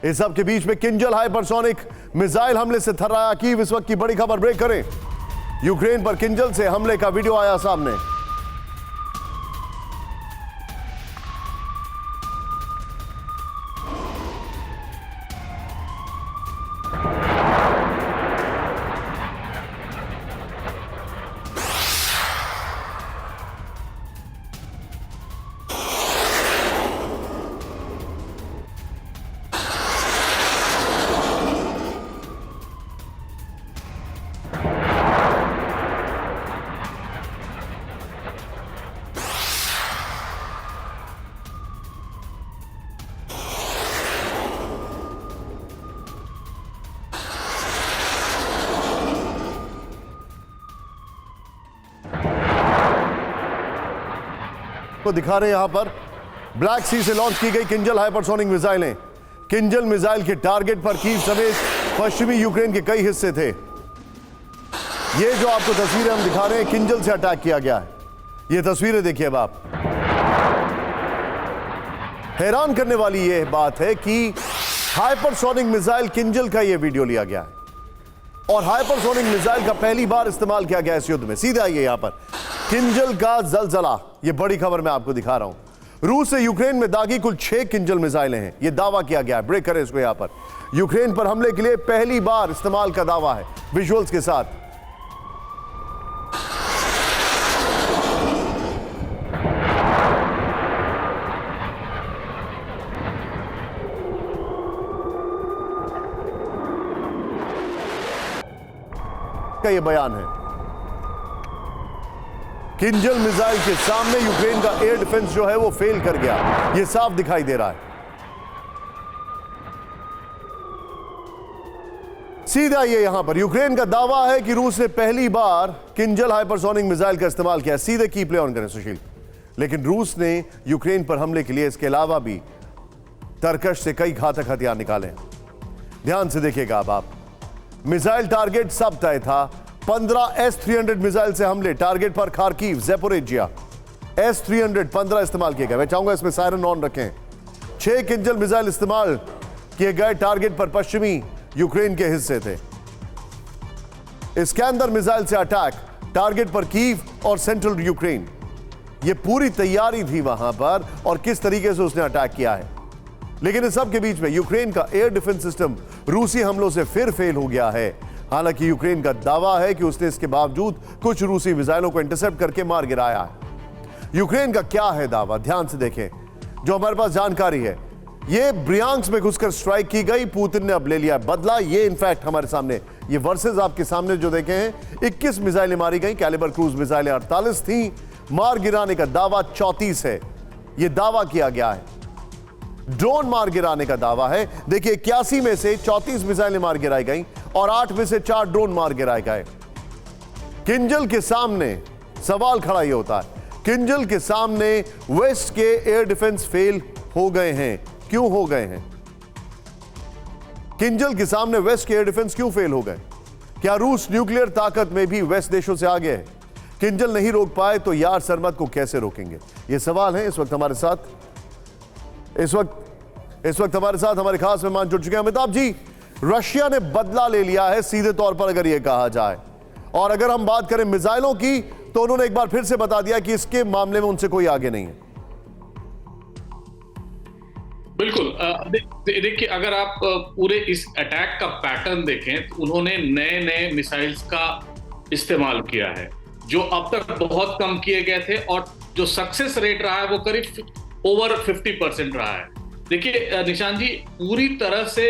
इस सब के बीच में किंजल हाइपरसोनिक मिसाइल हमले से थर्राया कीव। इस वक्त की बड़ी खबर ब्रेक करें। यूक्रेन पर किंजल से हमले का वीडियो आया सामने। को दिखा रहे हैं यहां पर ब्लैक सी से लॉन्च की गई किंजल हाइपरसोनिक मिसाइलें। किंजल मिसाइल के टारगेट पर कीव समेत पश्चिमी यूक्रेन के कई हिस्से थे। ये जो आपको तस्वीरें हम दिखा रहे हैं, किंजल से अटैक किया गया है। ये तस्वीरें देखिए अब आप। हैरान करने वाली यह बात है कि हाइपरसोनिक मिसाइल किंजल का यह वीडियो लिया गया है और हाइपरसोनिक मिसाइल का पहली बार इस्तेमाल किया गया इस युद्ध में। सीधे आइए यहां पर किंजल का जलजला। ये बड़ी खबर मैं आपको दिखा रहा हूं। रूस से यूक्रेन में दागी कुल 6 किंजल मिसाइलें हैं। यह दावा किया गया है। ब्रेक करें इसको। यहां पर यूक्रेन पर हमले के लिए पहली बार इस्तेमाल का दावा है विजुअल्स के साथ। का यह बयान है। किंजल मिसाइल के सामने यूक्रेन का एयर डिफेंस जो है वो फेल कर गया। यह साफ दिखाई दे रहा है। सीधा ये यहां पर यूक्रेन का दावा है कि रूस ने पहली बार किंजल हाइपरसोनिक मिसाइल का इस्तेमाल किया। सीधे की प्ले ऑन करें सुशील। लेकिन रूस ने यूक्रेन पर हमले के लिए इसके अलावा भी तरकश से कई घातक हथियार निकाले हैं। ध्यान से देखिएगा अब आप। मिसाइल टारगेट सब तय था। 15 S-300 मिसाइल से हमले टारगेट पर खार्किव, ज़ेपोरिजिया। S-300 15 इस्तेमाल किए गए। मैं चाहूंगा इसमें सायरन ऑन रखें। 6 किंजल मिसाइल इस्तेमाल किए गए टारगेट पर पश्चिमी यूक्रेन के हिस्से थे। इस्कैंदर मिसाइल से अटैक टारगेट पर कीव और सेंट्रल यूक्रेन। यह पूरी तैयारी थी वहां पर और किस तरीके से उसने अटैक किया है। लेकिन इस सब के बीच में यूक्रेन का एयर डिफेंस सिस्टम रूसी हमलों से फिर फेल हो गया है। हालांकि यूक्रेन का दावा है कि उसने इसके बावजूद कुछ रूसी मिसाइलों को इंटरसेप्ट करके मार गिराया है। यूक्रेन का क्या है दावा, ध्यान से देखें। जो हमारे पास जानकारी है, यह ब्रियांस्क में घुसकर स्ट्राइक की गई। पुतिन ने अब ले लिया बदला। ये इनफैक्ट हमारे सामने ये वर्सेस आपके सामने जो देखे हैं, 21 मिसाइलें मारी गई। कैलिबर क्रूज मिसाइलें 48 थी। मार गिराने का दावा 34 है। यह दावा किया गया है। ड्रोन मार गिराने का दावा है। देखिए 81 में से 34 मिसाइलें मार गिराई गई और 8 में से 4 ड्रोन मार गिराए गए। किंजल के सामने सवाल खड़ा यह होता है, किंजल के सामने वेस्ट के एयर डिफेंस फेल हो गए हैं। क्यों हो गए हैं? किंजल के सामने वेस्ट के एयर डिफेंस क्यों फेल हो गए? क्या रूस न्यूक्लियर ताकत में भी वेस्ट देशों से आगे है? किंजल नहीं रोक पाए तो यार सरमद को कैसे रोकेंगे? यह सवाल है। इस वक्त हमारे साथ हमारे खास मेहमान जुड़ चुके हैं। अमिताभ जी, रशिया ने बदला ले लिया है सीधे तौर पर अगर यह कहा जाए, और अगर हम बात करें मिसाइलों की तो उन्होंने एक बार फिर से बता दिया कि इसके मामले में उनसे कोई आगे नहीं है। बिल्कुल। देखिए, अगर आप पूरे इस अटैक का पैटर्न देखें तो उन्होंने नए नए मिसाइल्स का इस्तेमाल किया है जो अब तक बहुत कम किए गए थे, और जो सक्सेस रेट रहा है वो करीब ओवर 50% रहा है। देखिए निशान जी, पूरी तरह से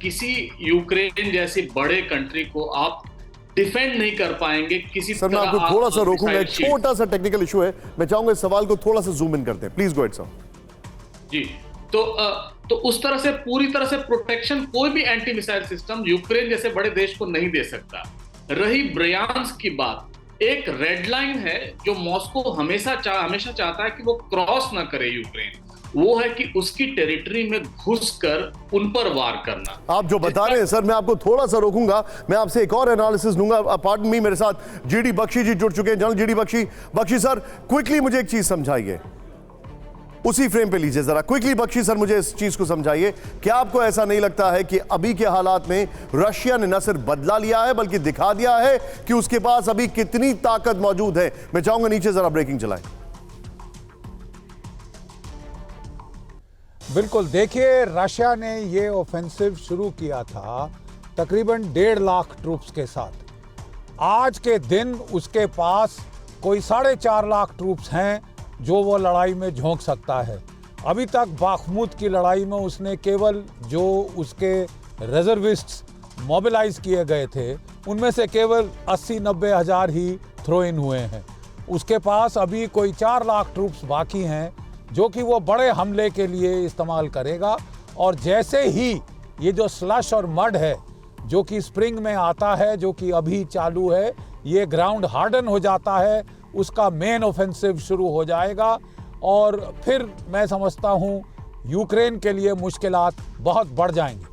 किसी यूक्रेन जैसी बड़े कंट्री को आप डिफेंड नहीं कर पाएंगे किसी सर, मैं आपको थोड़ा सा रोकूंगा। एक छोटा सा टेक्निकल इशू है। मैं चाहूंगा इस सवाल को थोड़ा सा जूम इन करते हैं। Please go ahead sir. जी, तो उस तरह से पूरी तरह से प्रोटेक्शन कोई भी एंटी मिसाइल सिस्टम यूक्रेन जैसे बड़े देश को नहीं दे सकता। रही ब्रियांस्क की बात, एक रेड लाइन है जो मॉस्को हमेशा चाहता है कि वो क्रॉस ना करे यूक्रेन। वो है कि उसकी टेरिटरी में घुसकर उन पर वार करना। आप जो बता रहे हैं सर, मैं आपको थोड़ा सा रोकूंगा। मैं आपसे एक और एनालिसिस दूंगा। पार्डन मी, मेरे साथ जीडी बख्शी जी जुड़ चुके हैं। General GD Bakshi sir, quickly मुझे एक चीज समझाइए। उसी फ्रेम पे लीजिए जरा क्विकली। बख्शी सर मुझे इस चीज को समझाइए, क्या आपको ऐसा नहीं लगता है कि अभी के हालात में रशिया ने न सिर्फ बदला लिया है बल्कि दिखा दिया है कि उसके पास अभी कितनी ताकत मौजूद है? मैं चाहूंगा नीचे जरा ब्रेकिंग चलाएं। बिल्कुल, देखिए रशिया ने ये ऑफेंसिव शुरू किया था तकरीबन 1.5 लाख ट्रूप्स के साथ। आज के दिन उसके पास कोई 4.5 लाख ट्रूप्स हैं जो वो लड़ाई में झोंक सकता है। अभी तक बाखमुत की लड़ाई में उसने केवल जो उसके रिजर्विस्ट्स मोबिलाइज किए गए थे उनमें से केवल 80-90 हज़ार ही थ्रो इन हुए हैं। उसके पास अभी कोई 4 लाख ट्रूप्स बाकी हैं जो कि वो बड़े हमले के लिए इस्तेमाल करेगा। और जैसे ही ये जो स्लश और मड है जो कि स्प्रिंग में आता है, जो कि अभी चालू है, ये ग्राउंड हार्डन हो जाता है, उसका मेन ऑफेंसिव शुरू हो जाएगा। और फिर मैं समझता हूँ यूक्रेन के लिए मुश्किलात बहुत बढ़ जाएंगी।